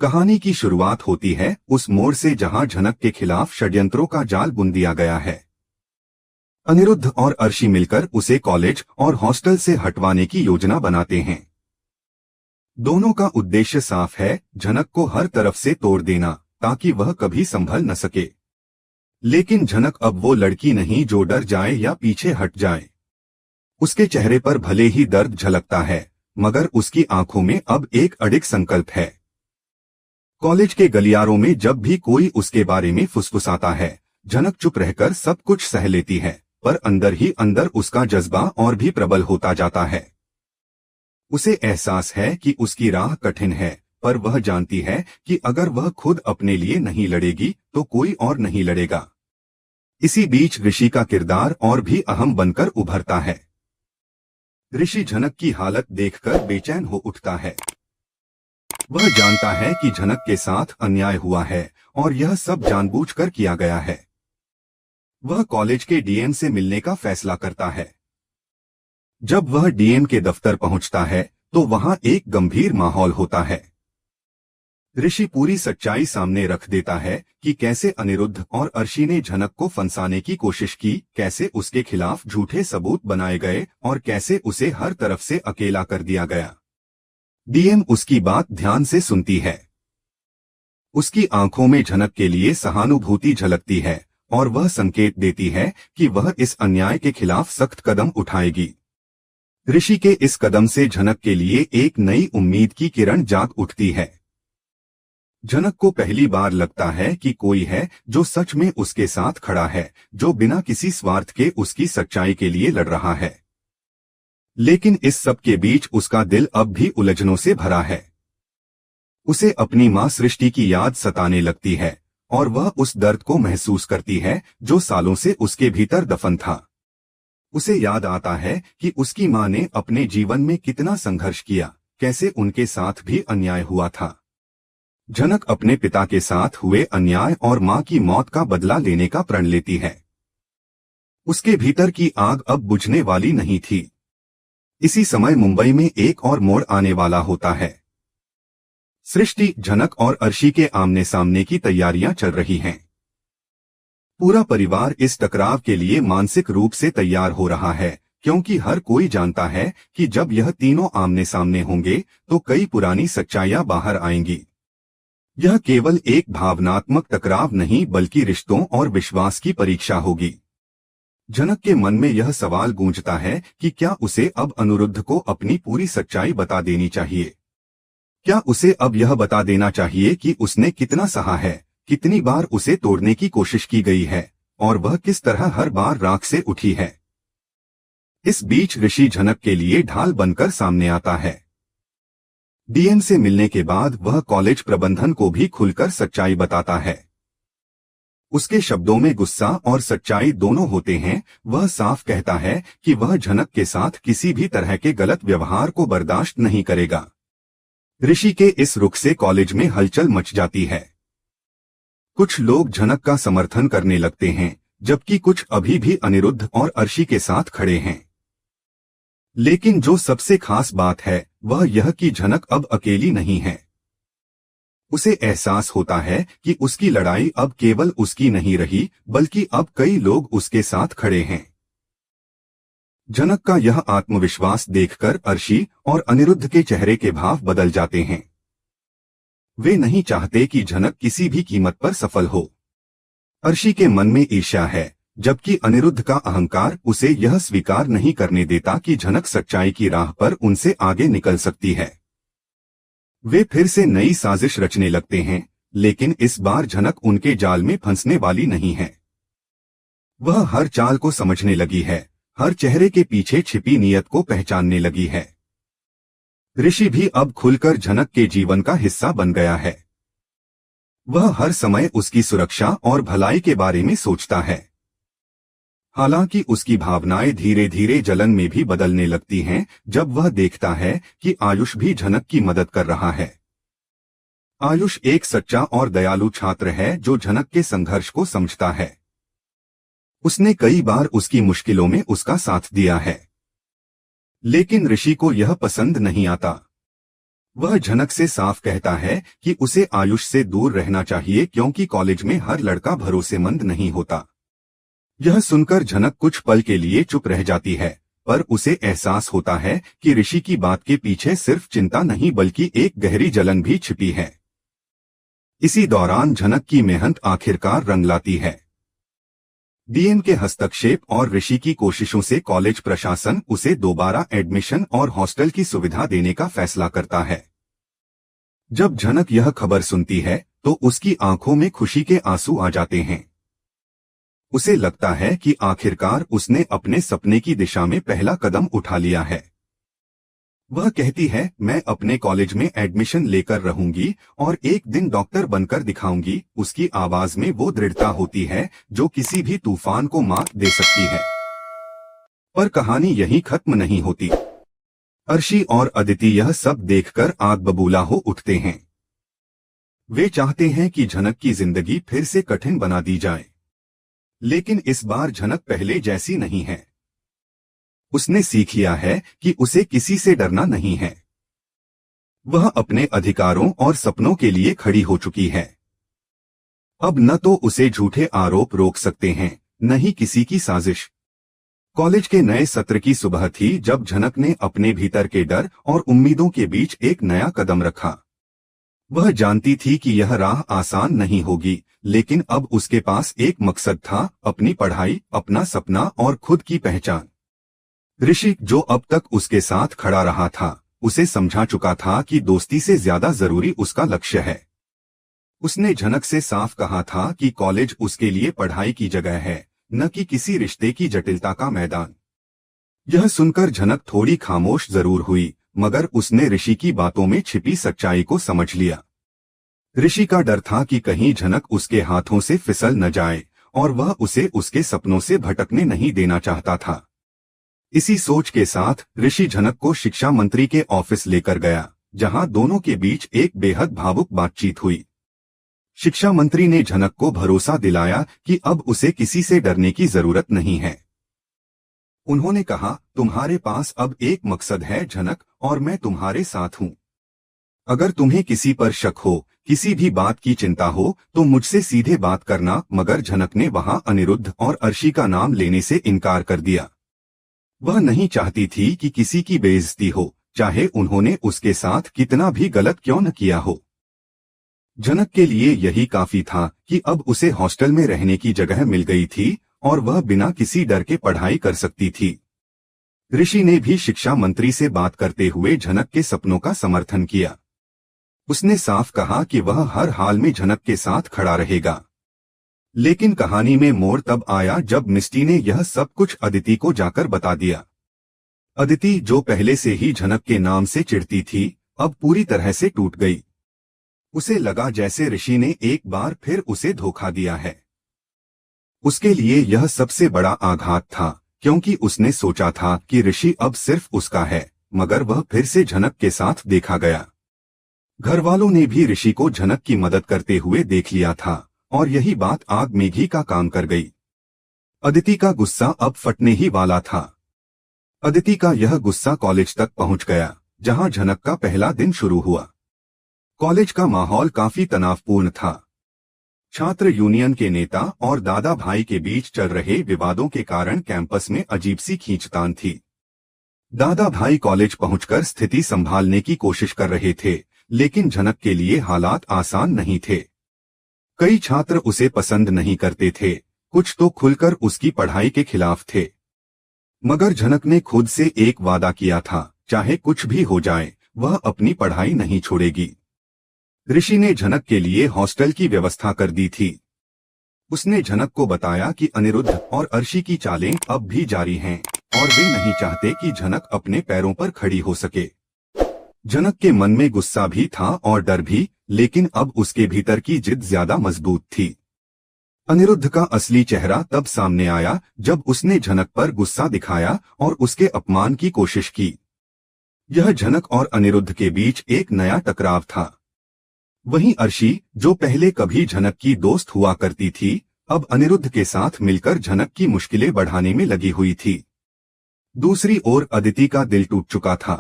कहानी की शुरुआत होती है उस मोड़ से जहां झनक के खिलाफ षड्यंत्रों का जाल बुन दिया गया है। अनिरुद्ध और अर्शी मिलकर उसे कॉलेज और हॉस्टल से हटवाने की योजना बनाते हैं। दोनों का उद्देश्य साफ है, झनक को हर तरफ से तोड़ देना ताकि वह कभी संभल न सके। लेकिन झनक अब वो लड़की नहीं जो डर जाए या पीछे हट जाए। उसके चेहरे पर भले ही दर्द झलकता है, मगर उसकी आंखों में अब एक अडिग संकल्प है। कॉलेज के गलियारों में जब भी कोई उसके बारे में फुसफुसाता है, झनक चुप रहकर सब कुछ सह लेती है, पर अंदर ही अंदर उसका जज्बा और भी प्रबल होता जाता है। उसे एहसास है कि उसकी राह कठिन है, पर वह जानती है कि अगर वह खुद अपने लिए नहीं लड़ेगी तो कोई और नहीं लड़ेगा। इसी बीच ऋषि का किरदार और भी अहम बनकर उभरता है। ऋषि झनक की हालत देखकर बेचैन हो उठता है। वह जानता है कि झनक के साथ अन्याय हुआ है और यह सब जानबूझकर किया गया है। वह कॉलेज के डीएम से मिलने का फैसला करता है। जब वह डीएम के दफ्तर पहुंचता है तो वहां एक गंभीर माहौल होता है। ऋषि पूरी सच्चाई सामने रख देता है कि कैसे अनिरुद्ध और अर्शी ने झनक को फंसाने की कोशिश की, कैसे उसके खिलाफ झूठे सबूत बनाए गए और कैसे उसे हर तरफ से अकेला कर दिया गया। डीएम उसकी बात ध्यान से सुनती है। उसकी आंखों में झनक के लिए सहानुभूति झलकती है और वह संकेत देती है कि वह इस अन्याय के खिलाफ सख्त कदम उठाएगी। ऋषि के इस कदम से झनक के लिए एक नई उम्मीद की किरण जाग उठती है। झनक को पहली बार लगता है कि कोई है जो सच में उसके साथ खड़ा है, जो बिना किसी स्वार्थ के उसकी सच्चाई के लिए लड़ रहा है। लेकिन इस सब के बीच उसका दिल अब भी उलझनों से भरा है। उसे अपनी मां सृष्टि की याद सताने लगती है और वह उस दर्द को महसूस करती है जो सालों से उसके भीतर दफन था। उसे याद आता है कि उसकी मां ने अपने जीवन में कितना संघर्ष किया, कैसे उनके साथ भी अन्याय हुआ था। झनक अपने पिता के साथ हुए अन्याय और मां की मौत का बदला लेने का प्रण लेती है। उसके भीतर की आग अब बुझने वाली नहीं थी। इसी समय मुंबई में एक और मोड़ आने वाला होता है। सृष्टि, झनक और अर्शी के आमने सामने की तैयारियां चल रही हैं। पूरा परिवार इस टकराव के लिए मानसिक रूप से तैयार हो रहा है, क्योंकि हर कोई जानता है कि जब यह तीनों आमने सामने होंगे तो कई पुरानी सच्चाइयां बाहर आएंगी। यह केवल एक भावनात्मक टकराव नहीं बल्कि रिश्तों और विश्वास की परीक्षा होगी। झनक के मन में यह सवाल गूंजता है कि क्या उसे अब अनिरुद्ध को अपनी पूरी सच्चाई बता देनी चाहिए। क्या उसे अब यह बता देना चाहिए कि उसने कितना सहा है, कितनी बार उसे तोड़ने की कोशिश की गई है और वह किस तरह हर बार राख से उठी है। इस बीच ऋषि झनक के लिए ढाल बनकर सामने आता है। डीएम से मिलने के बाद वह कॉलेज प्रबंधन को भी खुलकर सच्चाई बताता है। उसके शब्दों में गुस्सा और सच्चाई दोनों होते हैं। वह साफ कहता है कि वह झनक के साथ किसी भी तरह के गलत व्यवहार को बर्दाश्त नहीं करेगा। ऋषि के इस रुख से कॉलेज में हलचल मच जाती है। कुछ लोग झनक का समर्थन करने लगते हैं, जबकि कुछ अभी भी अनिरुद्ध और अर्शी के साथ खड़े हैं। लेकिन जो सबसे खास बात है वह यह कि झनक अब अकेली नहीं है। उसे एहसास होता है कि उसकी लड़ाई अब केवल उसकी नहीं रही, बल्कि अब कई लोग उसके साथ खड़े हैं। झनक का यह आत्मविश्वास देखकर अर्शी और अनिरुद्ध के चेहरे के भाव बदल जाते हैं। वे नहीं चाहते कि झनक किसी भी कीमत पर सफल हो। अर्शी के मन में ईर्ष्या है, जबकि अनिरुद्ध का अहंकार उसे यह स्वीकार नहीं करने देता कि झनक सच्चाई की राह पर उनसे आगे निकल सकती है। वे फिर से नई साजिश रचने लगते हैं, लेकिन इस बार झनक उनके जाल में फंसने वाली नहीं है। वह हर चाल को समझने लगी है, हर चेहरे के पीछे छिपी नीयत को पहचानने लगी है। ऋषि भी अब खुलकर झनक के जीवन का हिस्सा बन गया है। वह हर समय उसकी सुरक्षा और भलाई के बारे में सोचता है। हालांकि उसकी भावनाएं धीरे धीरे जलन में भी बदलने लगती हैं जब वह देखता है कि आयुष भी झनक की मदद कर रहा है। आयुष एक सच्चा और दयालु छात्र है जो झनक के संघर्ष को समझता है। उसने कई बार उसकी मुश्किलों में उसका साथ दिया है। लेकिन ऋषि को यह पसंद नहीं आता। वह झनक से साफ कहता है कि उसे आयुष से दूर रहना चाहिए क्योंकि कॉलेज में हर लड़का भरोसेमंद नहीं होता। यह सुनकर झनक कुछ पल के लिए चुप रह जाती है, पर उसे एहसास होता है कि ऋषि की बात के पीछे सिर्फ चिंता नहीं बल्कि एक गहरी जलन भी छिपी है। इसी दौरान झनक की मेहनत आखिरकार रंग लाती है। डीएम के हस्तक्षेप और ऋषि की कोशिशों से कॉलेज प्रशासन उसे दोबारा एडमिशन और हॉस्टल की सुविधा देने का फैसला करता है। जब झनक यह खबर सुनती है तो उसकी आंखों में खुशी के आंसू आ जाते हैं। उसे लगता है कि आखिरकार उसने अपने सपने की दिशा में पहला कदम उठा लिया है। वह कहती है, मैं अपने कॉलेज में एडमिशन लेकर रहूंगी और एक दिन डॉक्टर बनकर दिखाऊंगी। उसकी आवाज में वो दृढ़ता होती है जो किसी भी तूफान को मात दे सकती है। पर कहानी यहीं खत्म नहीं होती। अर्शी और अदिति यह सब देखकर आग बबूला हो उठते हैं। वे चाहते हैं कि झनक की जिंदगी फिर से कठिन बना दी जाए, लेकिन इस बार झनक पहले जैसी नहीं है। उसने सीख लिया है कि उसे किसी से डरना नहीं है। वह अपने अधिकारों और सपनों के लिए खड़ी हो चुकी है। अब न तो उसे झूठे आरोप रोक सकते हैं, न ही किसी की साजिश। कॉलेज के नए सत्र की सुबह थी जब झनक ने अपने भीतर के डर और उम्मीदों के बीच एक नया कदम रखा। वह जानती थी कि यह राह आसान नहीं होगी, लेकिन अब उसके पास एक मकसद था, अपनी पढ़ाई, अपना सपना और खुद की पहचान। ऋषि, जो अब तक उसके साथ खड़ा रहा था, उसे समझा चुका था कि दोस्ती से ज्यादा जरूरी उसका लक्ष्य है। उसने झनक से साफ कहा था कि कॉलेज उसके लिए पढ़ाई की जगह है, न कि किसी रिश्ते की जटिलता का मैदान। यह सुनकर झनक थोड़ी खामोश जरूर हुई, मगर उसने ऋषि की बातों में छिपी सच्चाई को समझ लिया। ऋषि का डर था कि कहीं झनक उसके हाथों से फिसल न जाए और वह उसे उसके सपनों से भटकने नहीं देना चाहता था। इसी सोच के साथ ऋषि झनक को शिक्षा मंत्री के ऑफिस लेकर गया, जहां दोनों के बीच एक बेहद भावुक बातचीत हुई। शिक्षा मंत्री ने झनक को भरोसा दिलाया कि अब उसे किसी से डरने की जरूरत नहीं है। उन्होंने कहा, तुम्हारे पास अब एक मकसद है झनक, और मैं तुम्हारे साथ हूं। अगर तुम्हें किसी पर शक हो, किसी भी बात की चिंता हो, तो मुझसे सीधे बात करना। मगर झनक ने वहां अनिरुद्ध और अर्शी का नाम लेने से इनकार कर दिया। वह नहीं चाहती थी कि किसी की बेइज्जती हो, चाहे उन्होंने उसके साथ कितना भी गलत क्यों न किया हो। झनक के लिए यही काफी था कि अब उसे हॉस्टल में रहने की जगह मिल गई थी और वह बिना किसी डर के पढ़ाई कर सकती थी। ऋषि ने भी शिक्षा मंत्री से बात करते हुए झनक के सपनों का समर्थन किया। उसने साफ कहा कि वह हर हाल में झनक के साथ खड़ा रहेगा। लेकिन कहानी में मोड़ तब आया जब मिस्टी ने यह सब कुछ अदिति को जाकर बता दिया। अदिति, जो पहले से ही झनक के नाम से चिढ़ती थी, अब पूरी तरह से टूट गई। उसे लगा जैसे ऋषि ने एक बार फिर उसे धोखा दिया है। उसके लिए यह सबसे बड़ा आघात था, क्योंकि उसने सोचा था कि ऋषि अब सिर्फ उसका है, मगर वह फिर से झनक के साथ देखा गया। घरवालों ने भी ऋषि को झनक की मदद करते हुए देख लिया था और यही बात आग में घी का काम कर गई। अदिति का गुस्सा अब फटने ही वाला था। अदिति का यह गुस्सा कॉलेज तक पहुंच गया, जहां झनक का पहला दिन शुरू हुआ। कॉलेज का माहौल काफी तनावपूर्ण था। छात्र यूनियन के नेता और दादा भाई के बीच चल रहे विवादों के कारण कैंपस में अजीब सी खींचतान थी। दादा भाई कॉलेज पहुंचकर स्थिति संभालने की कोशिश कर रहे थे, लेकिन झनक के लिए हालात आसान नहीं थे। कई छात्र उसे पसंद नहीं करते थे, कुछ तो खुलकर उसकी पढ़ाई के खिलाफ थे। मगर झनक ने खुद से एक वादा किया था, चाहे कुछ भी हो जाए, वह अपनी पढ़ाई नहीं छोड़ेगी। ऋषि ने झनक के लिए हॉस्टल की व्यवस्था कर दी थी। उसने झनक को बताया कि अनिरुद्ध और अर्शी की चालें अब भी जारी हैं और वे नहीं चाहते कि झनक अपने पैरों पर खड़ी हो सके। झनक के मन में गुस्सा भी था और डर भी, लेकिन अब उसके भीतर की जिद ज्यादा मजबूत थी। अनिरुद्ध का असली चेहरा तब सामने आया जब उसने झनक पर गुस्सा दिखाया और उसके अपमान की कोशिश की। यह झनक और अनिरुद्ध के बीच एक नया टकराव था। वहीं अर्शी, जो पहले कभी झनक की दोस्त हुआ करती थी, अब अनिरुद्ध के साथ मिलकर झनक की मुश्किलें बढ़ाने में लगी हुई थी। दूसरी ओर अदिति का दिल टूट चुका था।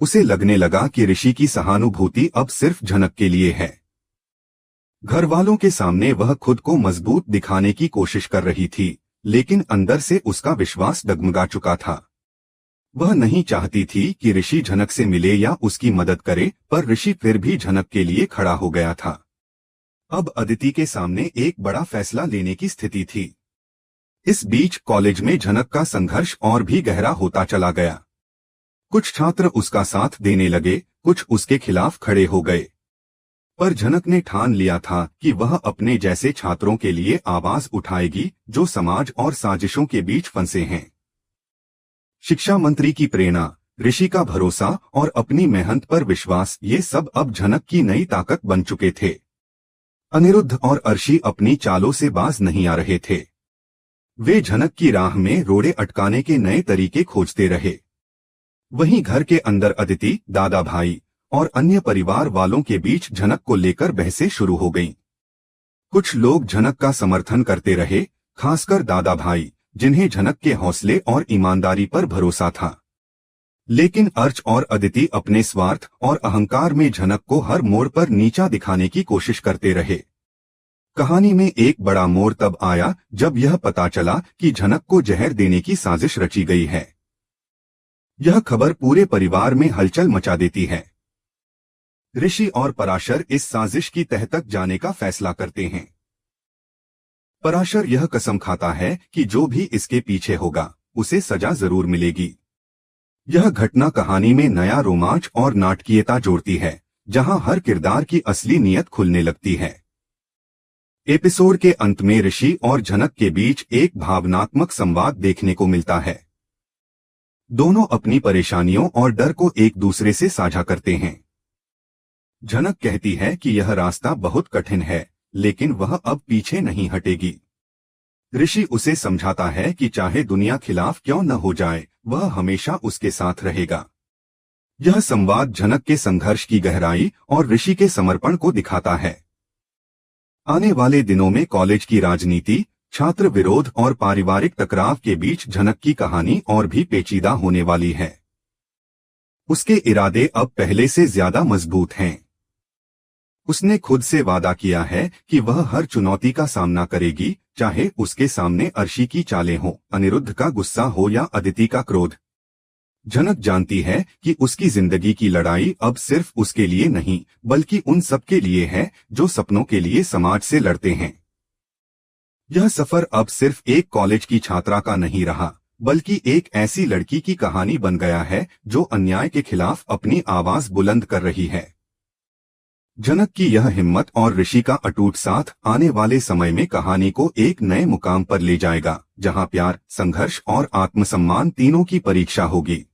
उसे लगने लगा कि ऋषि की सहानुभूति अब सिर्फ झनक के लिए है। घर वालों के सामने वह खुद को मजबूत दिखाने की कोशिश कर रही थी, लेकिन अंदर से उसका विश्वास डगमगा चुका था। वह नहीं चाहती थी कि ऋषि झनक से मिले या उसकी मदद करे, पर ऋषि फिर भी झनक के लिए खड़ा हो गया था। अब अदिति के सामने एक बड़ा फैसला लेने की स्थिति थी। इस बीच कॉलेज में झनक का संघर्ष और भी गहरा होता चला गया। कुछ छात्र उसका साथ देने लगे, कुछ उसके खिलाफ खड़े हो गए। पर झनक ने ठान लिया था कि वह अपने जैसे छात्रों के लिए आवाज उठाएगी जो समाज और साजिशों के बीच फंसे हैं। शिक्षा मंत्री की प्रेरणा, ऋषि का भरोसा और अपनी मेहनत पर विश्वास, ये सब अब झनक की नई ताकत बन चुके थे। अनिरुद्ध और अर्शी अपनी चालों से बाज नहीं आ रहे थे। वे झनक की राह में रोड़े अटकाने के नए तरीके खोजते रहे। वहीं घर के अंदर अदिति, दादा भाई और अन्य परिवार वालों के बीच झनक को लेकर बहसें शुरू हो गईं। कुछ लोग झनक का समर्थन करते रहे, खासकर दादा भाई, जिन्हें झनक के हौसले और ईमानदारी पर भरोसा था। लेकिन अर्च और अदिति अपने स्वार्थ और अहंकार में झनक को हर मोड़ पर नीचा दिखाने की कोशिश करते रहे। कहानी में एक बड़ा मोड़ तब आया जब यह पता चला कि झनक को जहर देने की साजिश रची गई है। यह खबर पूरे परिवार में हलचल मचा देती है। ऋषि और पराशर इस साजिश की तह तक जाने का फैसला करते हैं। पराशर यह कसम खाता है कि जो भी इसके पीछे होगा उसे सजा जरूर मिलेगी। यह घटना कहानी में नया रोमांच और नाटकीयता जोड़ती है, जहां हर किरदार की असली नीयत खुलने लगती है। एपिसोड के अंत में ऋषि और झनक के बीच एक भावनात्मक संवाद देखने को मिलता है। दोनों अपनी परेशानियों और डर को एक दूसरे से साझा करते हैं। झनक कहती है कि यह रास्ता बहुत कठिन है, लेकिन वह अब पीछे नहीं हटेगी। ऋषि उसे समझाता है कि चाहे दुनिया खिलाफ क्यों न हो जाए, वह हमेशा उसके साथ रहेगा। यह संवाद झनक के संघर्ष की गहराई और ऋषि के समर्पण को दिखाता है। आने वाले दिनों में कॉलेज की राजनीति, छात्र विरोध और पारिवारिक टकराव के बीच झनक की कहानी और भी पेचीदा होने वाली है। उसके इरादे अब पहले से ज्यादा मजबूत हैं। उसने खुद से वादा किया है कि वह हर चुनौती का सामना करेगी, चाहे उसके सामने अर्शी की चालें हों, अनिरुद्ध का गुस्सा हो या अदिति का क्रोध। झनक जानती है कि उसकी जिंदगी की लड़ाई अब सिर्फ उसके लिए नहीं, बल्कि उन सब के लिए है जो सपनों के लिए समाज से लड़ते हैं। यह सफर अब सिर्फ एक कॉलेज की छात्रा का नहीं रहा, बल्कि एक ऐसी लड़की की कहानी बन गया है जो अन्याय के खिलाफ अपनी आवाज बुलंद कर रही है। झनक की यह हिम्मत और ऋषि का अटूट साथ आने वाले समय में कहानी को एक नए मुकाम पर ले जाएगा, जहां प्यार, संघर्ष और आत्मसम्मान तीनों की परीक्षा होगी।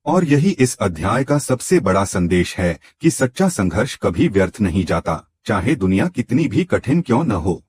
और यही इस अध्याय का सबसे बड़ा संदेश है कि सच्चा संघर्ष कभी व्यर्थ नहीं जाता, चाहे दुनिया कितनी भी कठिन क्यों न हो।